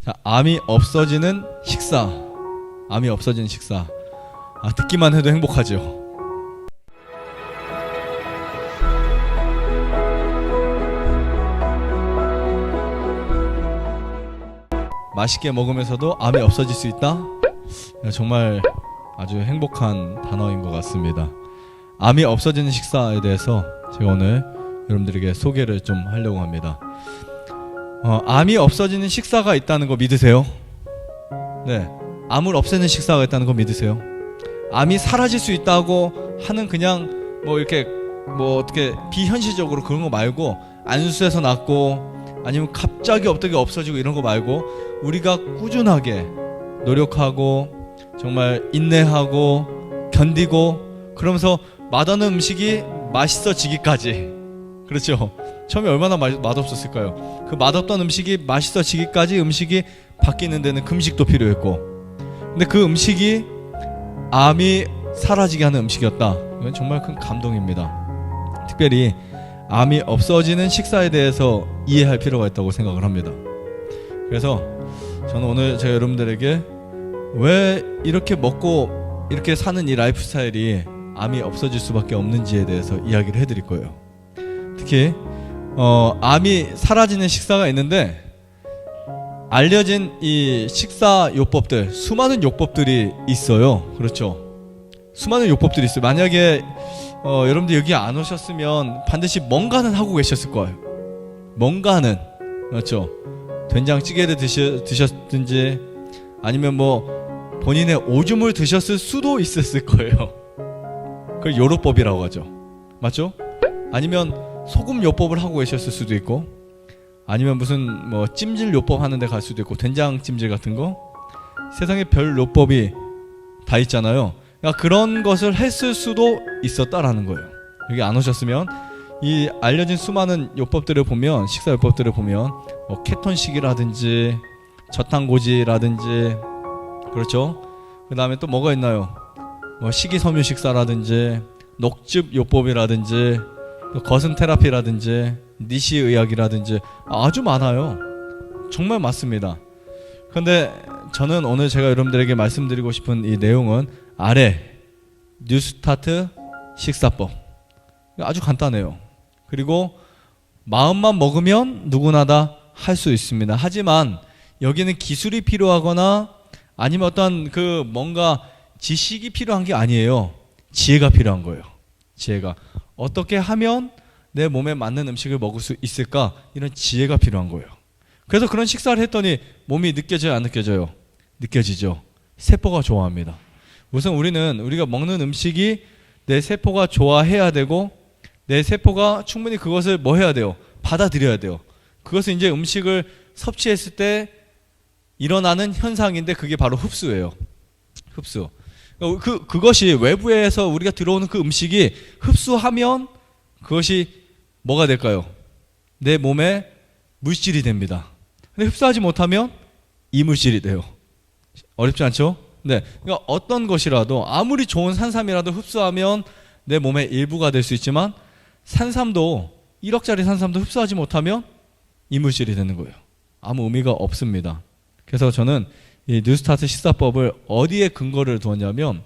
자, 암이 없어지는 식사. 암이 없어지는 식사. 듣기만 해도 행복하죠. 맛있게 먹으면서도 암이 없어질 수 있다? 정말 아주 행복한 단어인 것 같습니다. 암이 없어지는 식사에 대해서 제가 오늘 여러분들에게 소개를 좀 하려고 합니다. 암이 없어지는 식사가 있다는 거 믿으세요? 네, 암을 없애는 식사가 있다는 거 믿으세요? 암이 사라질 수 있다고 하는 그냥 뭐 이렇게 뭐 어떻게 비현실적으로 그런 거 말고, 안수해서 낫고 아니면 갑자기 어떻게 없어지고 이런 거 말고, 우리가 꾸준하게 노력하고 정말 인내하고 견디고 그러면서 맛없는 음식이 맛있어지기까지, 그렇죠? 처음에 얼마나 맛없었을까요? 그 맛없던 음식이 맛있어지기까지 음식이 바뀌는 데는 금식도 필요했고, 근데 그 음식이 암이 사라지게 하는 음식이었다. 이건 정말 큰 감동입니다. 특별히 암이 없어지는 식사에 대해서 이해할 필요가 있다고 생각을 합니다. 그래서 저는 오늘 제가 여러분들에게 왜 이렇게 먹고 이렇게 사는 이 라이프 스타일이 암이 없어질 수밖에 없는지에 대해서 이야기를 해드릴 거예요. 특히 암이 사라지는 식사가 있는데, 알려진 이 식사 요법들, 수많은 요법들이 있어요. 그렇죠? 수많은 요법들이 있어요. 만약에 여러분들 여기 안 오셨으면 반드시 뭔가는 하고 계셨을 거예요. 뭔가는, 그렇죠? 된장찌개를 드셨든지 아니면 뭐 본인의 오줌을 드셨을 수도 있었을 거예요. 그걸 요로법이라고 하죠. 맞죠? 아니면 소금 요법을 하고 계셨을 수도 있고, 아니면 무슨 뭐 찜질 요법 하는데 갈 수도 있고, 된장 찜질 같은 거, 세상에 별 요법이 다 있잖아요. 그러니까 그런 것을 했을 수도 있었다라는 거예요. 여기 안 오셨으면 이 알려진 수많은 요법들을 보면, 식사 요법들을 보면 뭐 케톤식이라든지 저탄고지라든지, 그렇죠? 그 다음에 또 뭐가 있나요? 뭐 식이섬유 식사라든지 녹즙 요법이라든지 거슴 테라피라든지 니시 의학이라든지 아주 많아요. 정말 많습니다. 그런데 저는 오늘 제가 여러분들에게 말씀드리고 싶은 이 내용은 아래 뉴스타트 식사법, 아주 간단해요. 그리고 마음만 먹으면 누구나 다 할 수 있습니다. 하지만 여기는 기술이 필요하거나 아니면 어떤 그 뭔가 지식이 필요한 게 아니에요. 지혜가 필요한 거예요. 지혜가 어떻게 하면 내 몸에 맞는 음식을 먹을 수 있을까, 이런 지혜가 필요한 거예요. 그래서 그런 식사를 했더니 몸이 느껴져요, 안 느껴져요? 느껴지죠. 세포가 좋아합니다. 우선 우리가 먹는 음식이 내 세포가 좋아해야 되고, 내 세포가 충분히 그것을 뭐 해야 돼요? 받아들여야 돼요. 그것은 이제 음식을 섭취했을 때 일어나는 현상인데, 그게 바로 흡수예요. 흡수. 그것이 외부에서 우리가 들어오는 그 음식이 흡수하면 그것이 뭐가 될까요? 내 몸에 물질이 됩니다. 근데 흡수하지 못하면 이물질이 돼요. 어렵지 않죠? 네. 그러니까 어떤 것이라도, 아무리 좋은 산삼이라도 흡수하면 내 몸의 일부가 될 수 있지만, 산삼도 1억짜리 산삼도 흡수하지 못하면 이물질이 되는 거예요. 아무 의미가 없습니다. 그래서 저는 이 뉴스타트 식사법을 어디에 근거를 두었냐면,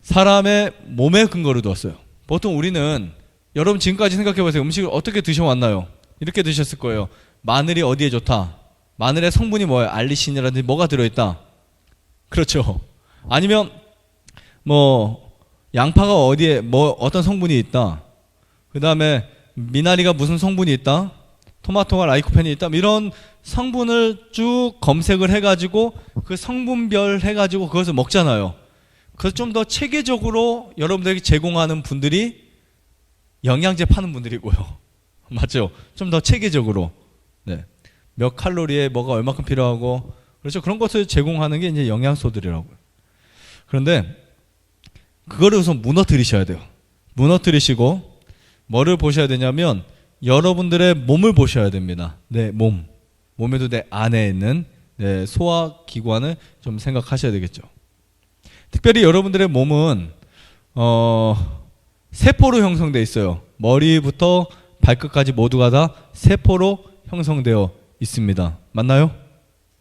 사람의 몸에 근거를 두었어요. 보통 우리는, 여러분 지금까지 생각해보세요. 음식을 어떻게 드셔왔나요? 이렇게 드셨을 거예요. 마늘이 어디에 좋다? 마늘의 성분이 뭐예요? 알리신이라든지 뭐가 들어있다? 그렇죠. 아니면 뭐 양파가 어디에 뭐 어떤 성분이 있다? 그 다음에 미나리가 무슨 성분이 있다? 토마토가 라이코펜이 있다? 이런 성분을 쭉 검색을 해가지고 그 성분별 해가지고 그것을 먹잖아요. 그래서 좀 더 체계적으로 여러분들에게 제공하는 분들이 영양제 파는 분들이고요. 맞죠? 좀 더 체계적으로. 네. 몇 칼로리에 뭐가 얼마큼 필요하고, 그렇죠? 그런 것을 제공하는 게 이제 영양소들이라고요. 그런데 그거를 우선 무너뜨리셔야 돼요. 무너뜨리시고 뭐를 보셔야 되냐면, 여러분들의 몸을 보셔야 됩니다. 내 몸. 몸에도 내 안에 있는 내 소화기관을 좀 생각하셔야 되겠죠. 특별히 여러분들의 몸은 세포로 형성되어 있어요. 머리부터 발끝까지 모두가 다 세포로 형성되어 있습니다. 맞나요?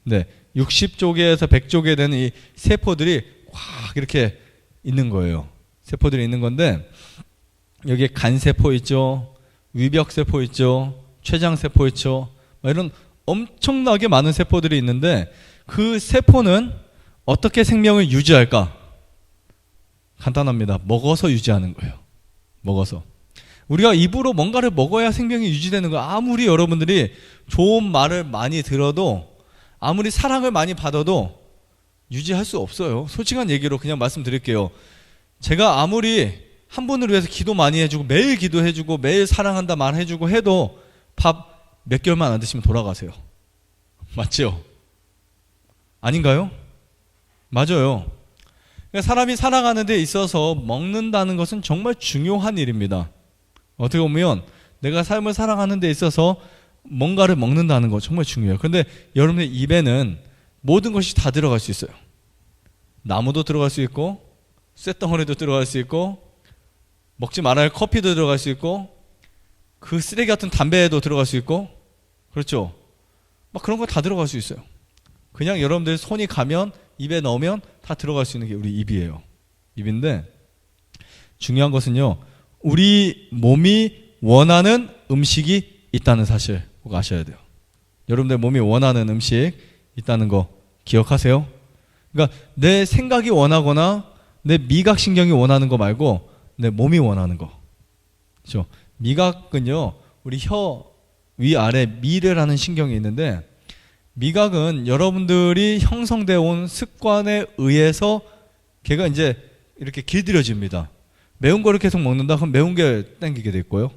네, 60조개에서 100조개 되는 이 세포들이 확 이렇게 있는 거예요. 세포들이 있는 건데 여기에 간세포 있죠, 위벽세포 있죠, 췌장세포 있죠. 이런 엄청나게 많은 세포들이 있는데 그 세포는 어떻게 생명을 유지할까? 간단합니다. 먹어서 유지하는 거예요. 먹어서. 우리가 입으로 뭔가를 먹어야 생명이 유지되는 거예요. 아무리 여러분들이 좋은 말을 많이 들어도, 아무리 사랑을 많이 받아도 유지할 수 없어요. 솔직한 얘기로 그냥 말씀드릴게요. 제가 아무리 한 분을 위해서 기도 많이 해주고 매일 기도해주고 매일 사랑한다 말해주고 해도 밥 몇 개월만 안 드시면 돌아가세요. 맞죠? 아닌가요? 맞아요. 그러니까 사람이 살아가는 데 있어서 먹는다는 것은 정말 중요한 일입니다. 어떻게 보면 내가 삶을 살아가는 데 있어서 뭔가를 먹는다는 거 정말 중요해요. 그런데 여러분의 입에는 모든 것이 다 들어갈 수 있어요. 나무도 들어갈 수 있고 쇳덩어리도 들어갈 수 있고 먹지 말아야 할 커피도 들어갈 수 있고 그 쓰레기 같은 담배도 들어갈 수 있고, 그렇죠? 막 그런 거 다 들어갈 수 있어요. 그냥 여러분들 손이 가면 입에 넣으면 다 들어갈 수 있는 게 우리 입이에요. 입인데 중요한 것은요, 우리 몸이 원하는 음식이 있다는 사실 꼭 아셔야 돼요. 여러분들 몸이 원하는 음식 있다는 거 기억하세요? 그러니까 내 생각이 원하거나 내 미각신경이 원하는 거 말고 내 몸이 원하는 거. 그렇죠? 미각은요, 우리 혀 위아래 미래라는 신경이 있는데, 미각은 여러분들이 형성되어 온 습관에 의해서 걔가 이제 이렇게 길들여집니다. 매운 거를 계속 먹는다 그럼 매운 게 땡기게 될 거예요.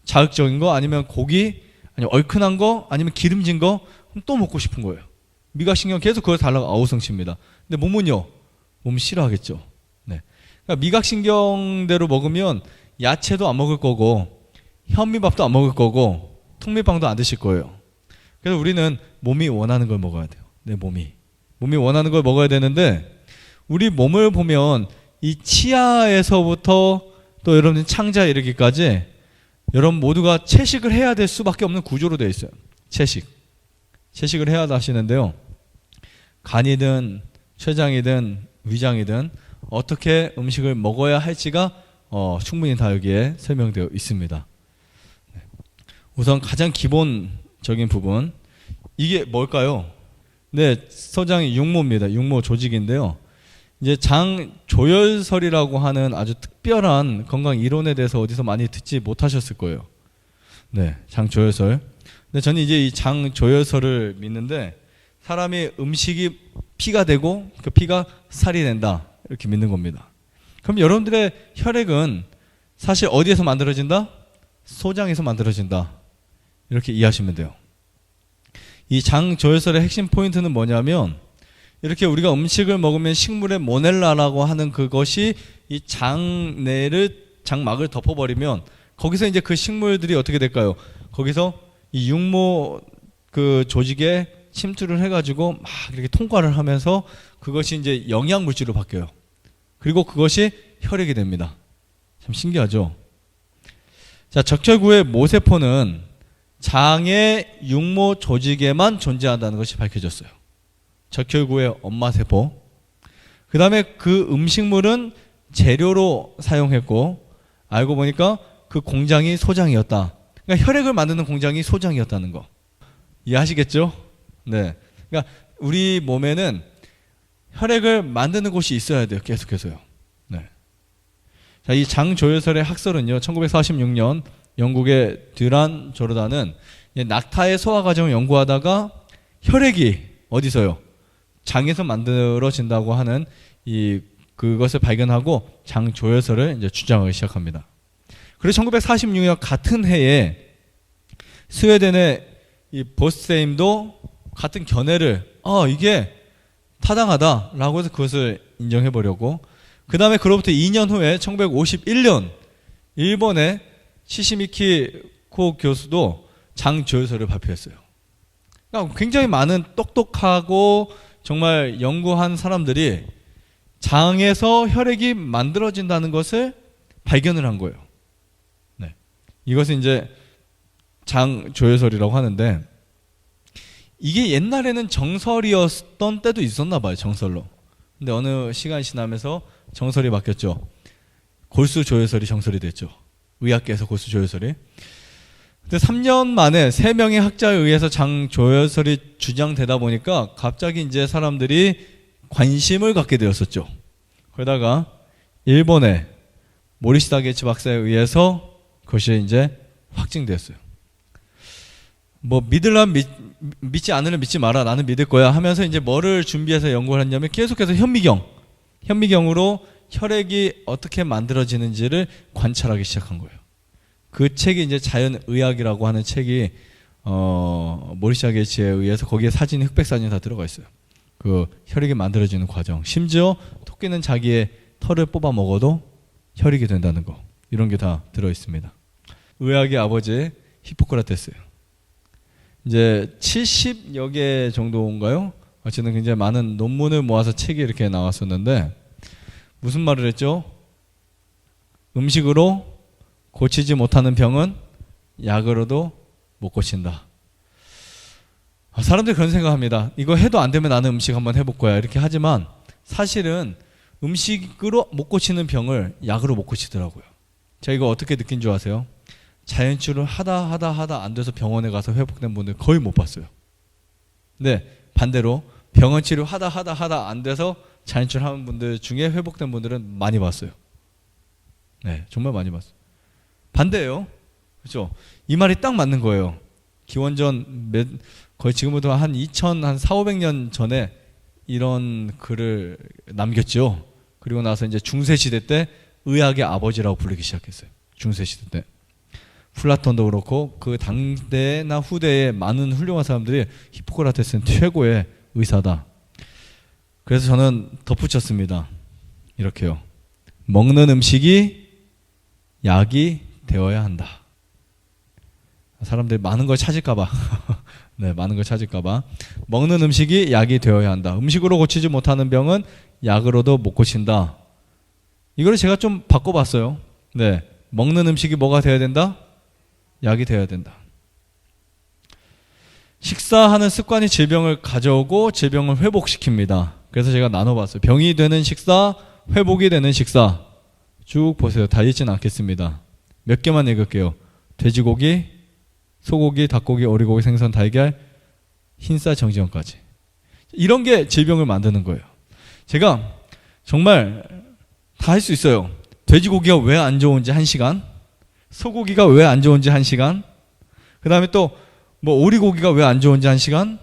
자극적인 거 아니면 고기 아니면 얼큰한 거 아니면 기름진 거 그럼 또 먹고 싶은 거예요. 미각신경 계속 그걸 달라고 아우성칩니다. 근데 몸은요, 몸 싫어하겠죠. 네. 그러니까 미각신경대로 먹으면 야채도 안 먹을 거고 현미밥도 안 먹을 거고 통밀빵도 안 드실 거예요. 그래서 우리는 몸이 원하는 걸 먹어야 돼요. 내 몸이 원하는 걸 먹어야 되는데, 우리 몸을 보면 이 치아에서부터 또 여러분 창자에 이르기까지 여러분 모두가 채식을 해야 될 수밖에 없는 구조로 되어 있어요. 채식을 해야 하시는데요, 간이든 췌장이든 위장이든 어떻게 음식을 먹어야 할지가 충분히 다 여기에 설명되어 있습니다. 우선 가장 기본적인 부분, 이게 뭘까요? 네, 소장이 육모입니다. 육모 조직인데요. 이제 장조혈설이라고 하는 아주 특별한 건강 이론에 대해서 어디서 많이 듣지 못하셨을 거예요. 네, 장조혈설. 근데 저는 이제 이 장조혈설을 믿는데, 사람이 음식이 피가 되고 그 피가 살이 된다, 이렇게 믿는 겁니다. 그럼 여러분들의 혈액은 사실 어디에서 만들어진다? 소장에서 만들어진다, 이렇게 이해하시면 돼요. 이 장조혈설의 핵심 포인트는 뭐냐면, 이렇게 우리가 음식을 먹으면 식물의 모넬라라고 하는 그것이 이 장막을 덮어버리면 거기서 이제 그 식물들이 어떻게 될까요? 거기서 이 육모 그 조직에 침투를 해가지고 막 이렇게 통과를 하면서 그것이 이제 영양 물질로 바뀌어요. 그리고 그것이 혈액이 됩니다. 참 신기하죠? 자, 적혈구의 모세포는 장의 육모 조직에만 존재한다는 것이 밝혀졌어요. 적혈구의 엄마세포. 그 다음에 그 음식물은 재료로 사용했고, 알고 보니까 그 공장이 소장이었다. 그러니까 혈액을 만드는 공장이 소장이었다는 거. 이해하시겠죠? 네. 그러니까 우리 몸에는 혈액을 만드는 곳이 있어야 돼요. 계속해서요. 네. 자, 이 장조혈설의 학설은요, 1946년 영국의 듀란 조르단은 낙타의 소화 과정을 연구하다가 혈액이 어디서요? 장에서 만들어진다고 하는 그것을 발견하고 장조혈설을 이제 주장하기 시작합니다. 그래서 1946년 같은 해에 스웨덴의 이 보스세임도 같은 견해를 이게 타당하다라고 해서 그것을 인정해 보려고, 그 다음에 그로부터 2년 후에 1951년 일본의 시시미키 코 교수도 장조혈설을 발표했어요. 그러니까 굉장히 많은 똑똑하고 정말 연구한 사람들이 장에서 혈액이 만들어진다는 것을 발견을 한 거예요. 네. 이것은 이제 장조혈설이라고 하는데, 이게 옛날에는 정설이었던 때도 있었나 봐요. 정설로. 근데 어느 시간이 지나면서 정설이 바뀌었죠. 골수조혈설이 정설이 됐죠. 의학계에서 골수조혈설이. 근데 3년 만에 3명의 학자에 의해서 장조혈설이 주장되다 보니까 갑자기 이제 사람들이 관심을 갖게 되었었죠. 그러다가 일본의 모리시다 게츠 박사에 의해서 그것이 이제 확증되었어요. 뭐 믿으려면 믿지 않으려면 믿지 마라. 나는 믿을 거야 하면서 이제 뭐를 준비해서 연구를 했냐면 계속해서 현미경으로 혈액이 어떻게 만들어지는지를 관찰하기 시작한 거예요. 그 책이 이제 자연의학이라고 하는 책이 모리시다 게츠에 의해서 거기에 사진이 흑백 사진이 다 들어가 있어요. 그 혈액이 만들어지는 과정, 심지어 토끼는 자기의 털을 뽑아 먹어도 혈액이 된다는 거, 이런 게 다 들어 있습니다. 의학의 아버지 히포크라테스예요. 이제 70여 개 정도인가요? 어쨌든 굉장히 많은 논문을 모아서 책이 이렇게 나왔었는데 무슨 말을 했죠? 음식으로 고치지 못하는 병은 약으로도 못 고친다. 사람들이 그런 생각합니다. 이거 해도 안 되면 나는 음식 한번 해볼 거야. 이렇게 하지만 사실은 음식으로 못 고치는 병을 약으로 못 고치더라고요. 제가 이거 어떻게 느낀 줄 아세요? 자연치유를 하다 안 돼서 병원에 가서 회복된 분들 거의 못 봤어요. 근데 반대로 병원 치료 하다 안 돼서 자연치유를 하는 분들 중에 회복된 분들은 많이 봤어요. 네, 정말 많이 봤어요. 반대예요. 그렇죠? 이 말이 딱 맞는 거예요. 기원전 거의 지금부터 한 4,500년 전에 이런 글을 남겼죠. 그리고 나서 이제 중세시대 때 의학의 아버지라고 부르기 시작했어요. 중세시대 때. 플라톤도 그렇고 그 당대나 후대에 많은 훌륭한 사람들이 히포크라테스는 최고의 의사다. 그래서 저는 덧붙였습니다. 이렇게요. 먹는 음식이 약이 되어야 한다. 사람들이 많은 걸 찾을까봐. 네, 많은 걸 찾을까봐. 먹는 음식이 약이 되어야 한다. 음식으로 고치지 못하는 병은 약으로도 못 고친다. 이걸 제가 좀 바꿔봤어요. 네, 먹는 음식이 뭐가 되어야 된다? 약이 되어야 된다. 식사하는 습관이 질병을 가져오고 질병을 회복시킵니다. 그래서 제가 나눠봤어요. 병이 되는 식사, 회복이 되는 식사. 쭉 보세요. 다 읽지는 않겠습니다. 몇 개만 읽을게요. 돼지고기, 소고기, 닭고기, 오리고기, 생선, 달걀, 흰쌀, 정지현까지. 이런 게 질병을 만드는 거예요. 제가 정말 다 할 수 있어요. 돼지고기가 왜 안 좋은지 1시간, 소고기가 왜 안 좋은지 1시간, 그 다음에 또 뭐 오리고기가 왜 안 좋은지 1시간,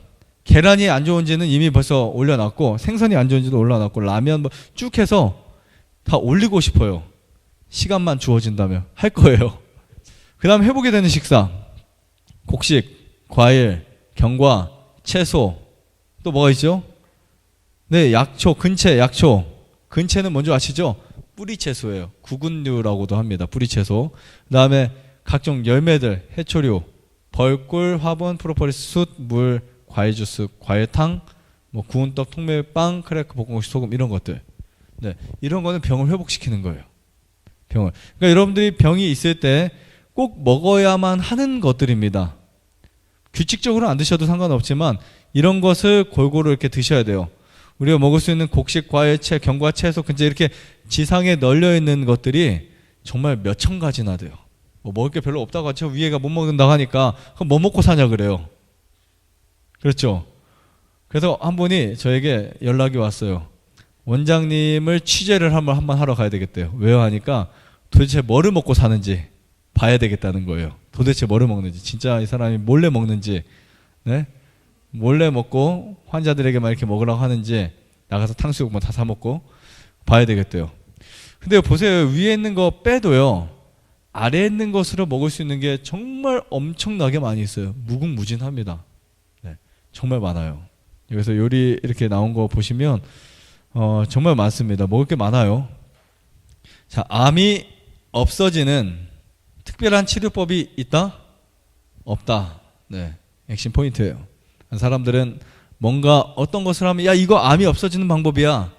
계란이 안 좋은지는 이미 벌써 올려놨고, 생선이 안 좋은지도 올려놨고, 라면 뭐 쭉 해서 다 올리고 싶어요. 시간만 주어진다면 할 거예요. 그 다음 회복이 되는 식사, 곡식, 과일, 견과, 채소, 또 뭐가 있죠? 네, 약초, 근채, 약초. 근채는 뭔지 아시죠? 뿌리채소예요. 구근류라고도 합니다. 뿌리채소. 그 다음에 각종 열매들, 해초류, 벌꿀, 화분, 프로폴리스, 숯, 물, 과일 주스, 과일탕, 뭐 구운 떡, 통밀빵, 크래커, 볶음국수, 소금, 이런 것들. 네, 이런 거는 병을 회복시키는 거예요. 병을. 그러니까 여러분들이 병이 있을 때 꼭 먹어야만 하는 것들입니다. 규칙적으로 안 드셔도 상관없지만 이런 것을 골고루 이렇게 드셔야 돼요. 우리가 먹을 수 있는 곡식, 과일, 채, 견과, 채소, 근데 이렇게 지상에 널려 있는 것들이 정말 몇천 가지나 돼요. 뭐 먹을 게 별로 없다고 하죠. 위에가 못 먹는다고 하니까 그럼 뭐 먹고 사냐 그래요. 그렇죠. 그래서 한 분이 저에게 연락이 왔어요. 원장님을 취재를 한번 하러 가야 되겠대요. 왜요 하니까 도대체 뭐를 먹고 사는지 봐야 되겠다는 거예요. 도대체 뭐를 먹는지, 진짜 이 사람이 몰래 먹는지, 네? 몰래 먹고 환자들에게만 이렇게 먹으라고 하는지, 나가서 탕수육 뭐 다 사 먹고 봐야 되겠대요. 근데 보세요. 위에 있는 거 빼도요, 아래에 있는 것으로 먹을 수 있는 게 정말 엄청나게 많이 있어요. 무궁무진합니다. 네, 정말 많아요. 여기서 요리 이렇게 나온 거 보시면 정말 많습니다. 먹을 게 많아요. 자, 암이 없어지는 특별한 치료법이 있다? 없다. 네, 핵심 포인트예요. 사람들은 뭔가 어떤 것을 하면, 야, 이거 암이 없어지는 방법이야,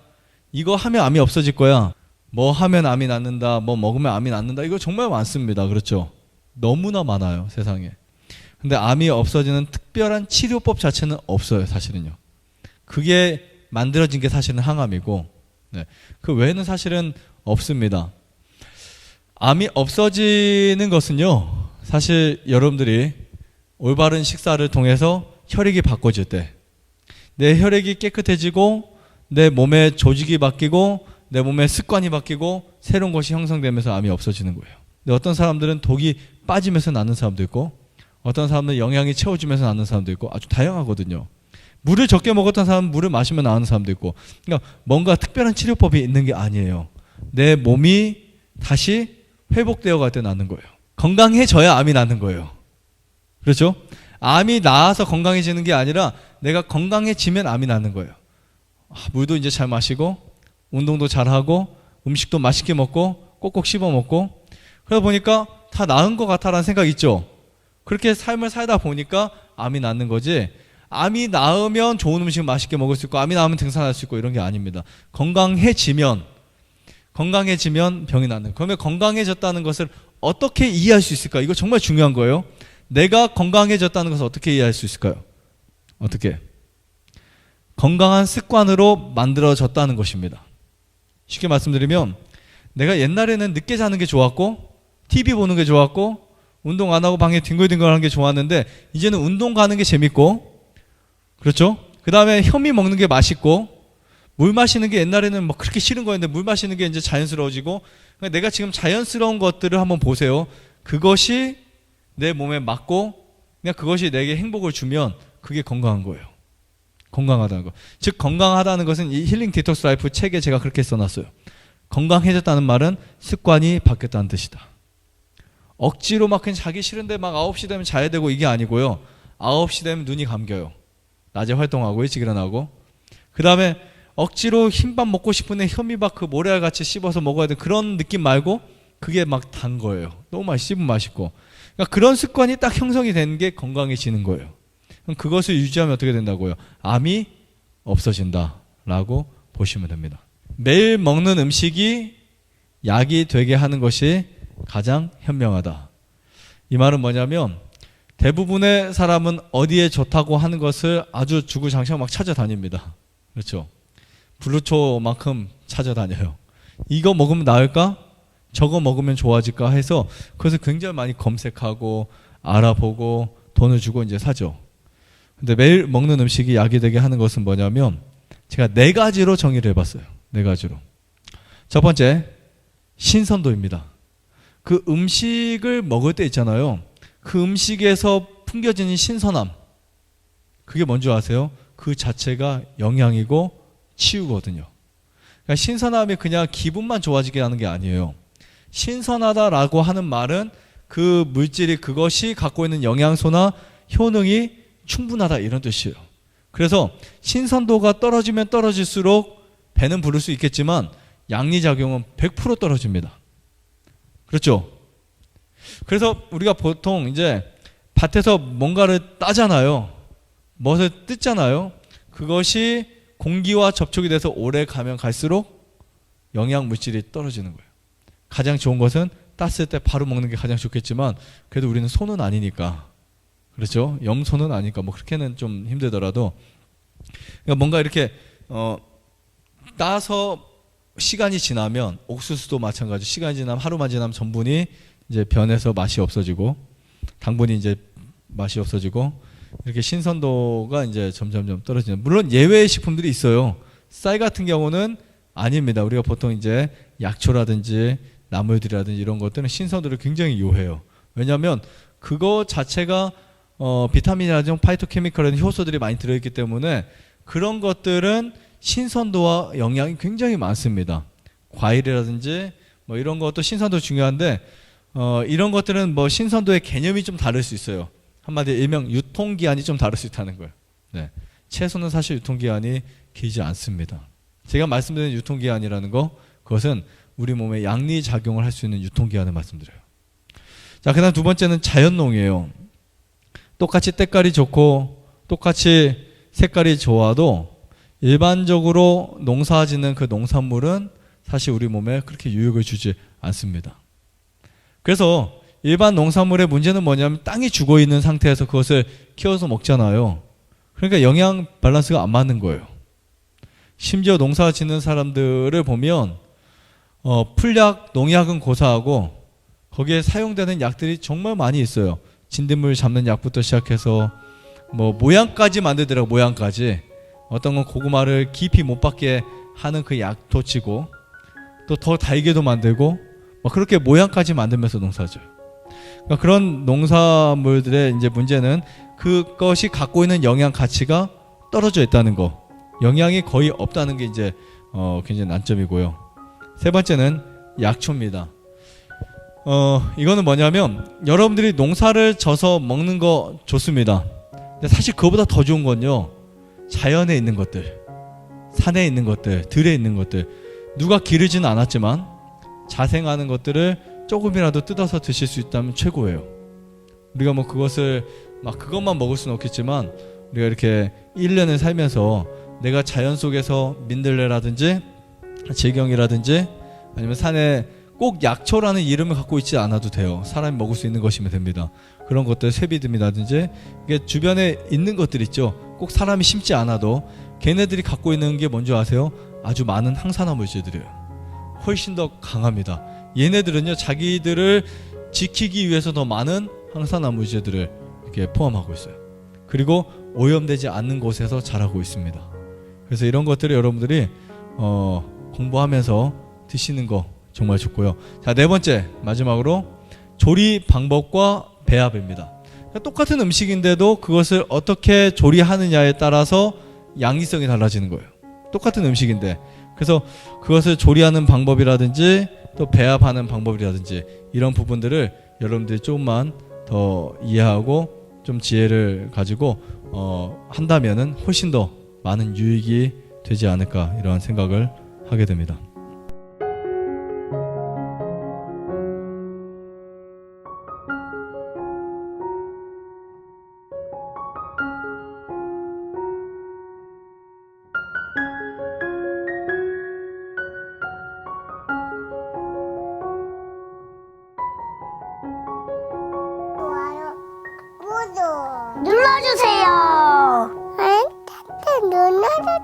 이거 하면 암이 없어질 거야, 뭐 하면 암이 낫는다, 뭐 먹으면 암이 낫는다. 이거 정말 많습니다. 그렇죠? 너무나 많아요, 세상에. 근데 암이 없어지는 특별한 치료법 자체는 없어요, 사실은요. 그게 만들어진 게 사실은 항암이고, 네. 그 외에는 사실은 없습니다. 암이 없어지는 것은요, 사실 여러분들이 올바른 식사를 통해서 혈액이 바꿔질 때, 내 혈액이 깨끗해지고 내 몸의 조직이 바뀌고 내 몸의 습관이 바뀌고 새로운 것이 형성되면서 암이 없어지는 거예요. 근데 어떤 사람들은 독이 빠지면서 낫는 사람도 있고, 어떤 사람들은 영양이 채워주면서 낫는 사람도 있고, 아주 다양하거든요. 물을 적게 먹었던 사람은 물을 마시면 나는 사람도 있고, 그러니까 뭔가 특별한 치료법이 있는 게 아니에요. 내 몸이 다시 회복되어 갈 때 낫는 거예요. 건강해져야 암이 낫는 거예요. 그렇죠? 암이 나아서 건강해지는 게 아니라 내가 건강해지면 암이 낫는 거예요. 물도 이제 잘 마시고 운동도 잘하고 음식도 맛있게 먹고 꼭꼭 씹어 먹고, 그러다 보니까 다 나은 것 같다라는 생각이 있죠. 그렇게 삶을 살다 보니까 암이 낫는 거지, 암이 나으면 좋은 음식 맛있게 먹을 수 있고 암이 나으면 등산할 수 있고 이런 게 아닙니다. 건강해지면 병이 낫는. 그러면 건강해졌다는 것을 어떻게 이해할 수 있을까? 이거 정말 중요한 거예요. 내가 건강해졌다는 것을 어떻게 이해할 수 있을까요? 어떻게? 건강한 습관으로 만들어졌다는 것입니다. 쉽게 말씀드리면, 내가 옛날에는 늦게 자는 게 좋았고 TV 보는 게 좋았고 운동 안 하고 방에 뒹굴뒹굴 하는 게 좋았는데, 이제는 운동 가는 게 재밌고, 그렇죠? 그 다음에 현미 먹는 게 맛있고, 물 마시는 게 옛날에는 뭐 그렇게 싫은 거였는데 물 마시는 게 이제 자연스러워지고, 그러니까 내가 지금 자연스러운 것들을 한번 보세요. 그것이 내 몸에 맞고 그냥 그것이 내게 행복을 주면 그게 건강한 거예요. 건강하다는 거. 즉 건강하다는 것은 이 힐링 디톡스 라이프 책에 제가 그렇게 써놨어요. 건강해졌다는 말은 습관이 바뀌었다는 뜻이다. 억지로 막 그냥 자기 싫은데 막 9시 되면 자야 되고 이게 아니고요. 9시 되면 눈이 감겨요. 낮에 활동하고 일찍 일어나고, 그 다음에 억지로 흰밥 먹고 싶은데 현미밥 그 모래알같이 씹어서 먹어야 돼, 그런 느낌 말고 그게 막 단 거예요. 너무 씹으면 맛있고. 그러니까 그런 습관이 딱 형성이 되는 게 건강해지는 거예요. 그럼 그것을 유지하면 어떻게 된다고요? 암이 없어진다라고 보시면 됩니다. 매일 먹는 음식이 약이 되게 하는 것이 가장 현명하다. 이 말은 뭐냐면, 대부분의 사람은 어디에 좋다고 하는 것을 아주 주구장창 막 찾아다닙니다. 그렇죠? 불루초만큼 찾아다녀요. 이거 먹으면 나을까? 저거 먹으면 좋아질까 해서 그것을 굉장히 많이 검색하고 알아보고 돈을 주고 이제 사죠. 근데 매일 먹는 음식이 약이 되게 하는 것은 뭐냐면, 제가 4가지로 정의를 해봤어요. 4가지로. 첫 번째, 신선도입니다. 그 음식을 먹을 때 있잖아요. 그 음식에서 풍겨지는 신선함. 그게 뭔지 아세요? 그 자체가 영양이고 치유거든요. 그러니까 신선함이 그냥 기분만 좋아지게 하는 게 아니에요. 신선하다라고 하는 말은 그 물질이, 그것이 갖고 있는 영양소나 효능이 충분하다, 이런 뜻이에요. 그래서 신선도가 떨어지면 떨어질수록 배는 부를 수 있겠지만 양리작용은 100% 떨어집니다. 그렇죠? 그래서 우리가 보통 이제 밭에서 뭔가를 따잖아요. 무엇을 뜯잖아요. 그것이 공기와 접촉이 돼서 오래 가면 갈수록 영양 물질이 떨어지는 거예요. 가장 좋은 것은 땄을 때 바로 먹는 게 가장 좋겠지만, 그래도 우리는 소는 아니니까, 그렇죠? 염소는 아니니까 뭐 그렇게는 좀 힘들더라도, 그러니까 뭔가 이렇게 따서 시간이 지나면, 옥수수도 마찬가지, 시간이 지나면, 하루만 지나면 전분이 이제 변해서 맛이 없어지고, 당분이 이제 맛이 없어지고, 이렇게 신선도가 이제 점점점 떨어지는. 물론 예외의 식품들이 있어요. 쌀 같은 경우는 아닙니다. 우리가 보통 이제 약초라든지 나물들이라든지 이런 것들은 신선도를 굉장히 요해요. 왜냐하면 그거 자체가 비타민이라든지 파이토케미컬이라든지 효소들이 많이 들어있기 때문에 그런 것들은 신선도와 영양이 굉장히 많습니다. 과일이라든지 뭐 이런 것도 신선도 중요한데, 이런 것들은 뭐 신선도의 개념이 좀 다를 수 있어요. 한마디로 일명 유통기한이 좀 다를 수 있다는 거예요. 네. 채소는 사실 유통기한이 길지 않습니다. 제가 말씀드린 유통기한이라는 거, 그것은 우리 몸에 양리작용을 할 수 있는 유통기한을 말씀드려요. 자, 그 다음 두 번째는 자연농이에요. 똑같이 때깔이 좋고 똑같이 색깔이 좋아도 일반적으로 농사짓는 그 농산물은 사실 우리 몸에 그렇게 유익을 주지 않습니다. 그래서 일반 농산물의 문제는 뭐냐면 땅이 죽어 있는 상태에서 그것을 키워서 먹잖아요. 그러니까 영양 밸런스가 안 맞는 거예요. 심지어 농사 짓는 사람들을 보면 풀약, 농약은 고사하고 거기에 사용되는 약들이 정말 많이 있어요. 진딧물 잡는 약부터 시작해서 뭐 모양까지 만들더라고. 모양까지. 어떤 건 고구마를 깊이 못 받게 하는 그 약도 치고 또 더 달게도 만들고 뭐 그렇게 모양까지 만들면서 농사져요. 그러니까 그런 농산물들의 이제 문제는 그것이 갖고 있는 영양 가치가 떨어져 있다는 거. 영양이 거의 없다는 게 이제 굉장히 난점이고요. 세 번째는 약초입니다. 이거는 뭐냐면 여러분들이 농사를 져서 먹는 거 좋습니다. 근데 사실 그거보다 더 좋은 건요, 자연에 있는 것들, 산에 있는 것들, 들에 있는 것들, 누가 기르지는 않았지만 자생하는 것들을 조금이라도 뜯어서 드실 수 있다면 최고예요. 우리가 뭐 그것을 막 그것만 먹을 수는 없겠지만 우리가 이렇게 1년을 살면서 내가 자연 속에서 민들레라든지 질경이라든지 아니면 산에 꼭 약초라는 이름을 갖고 있지 않아도 돼요. 사람이 먹을 수 있는 것이면 됩니다. 그런 것들, 쇠비듬이라든지 이게 주변에 있는 것들 있죠. 꼭 사람이 심지 않아도 걔네들이 갖고 있는 게 뭔지 아세요? 아주 많은 항산화 물질들이에요. 훨씬 더 강합니다. 얘네들은요, 자기들을 지키기 위해서 더 많은 항산화 물질들을 이렇게 포함하고 있어요. 그리고 오염되지 않는 곳에서 자라고 있습니다. 그래서 이런 것들을 여러분들이 공부하면서 드시는 거 정말 좋고요. 자, 네 번째, 마지막으로 조리 방법과 배합입니다. 그러니까 똑같은 음식인데도 그것을 어떻게 조리하느냐에 따라서 양이성이 달라지는 거예요. 똑같은 음식인데, 그래서 그것을 조리하는 방법이라든지 또 배합하는 방법이라든지 이런 부분들을 여러분들이 조금만 더 이해하고 좀 지혜를 가지고 한다면은 훨씬 더 많은 유익이 되지 않을까, 이러한 생각을 하게 됩니다. 좋아요, 구독 눌러주세요. 눌러주세요.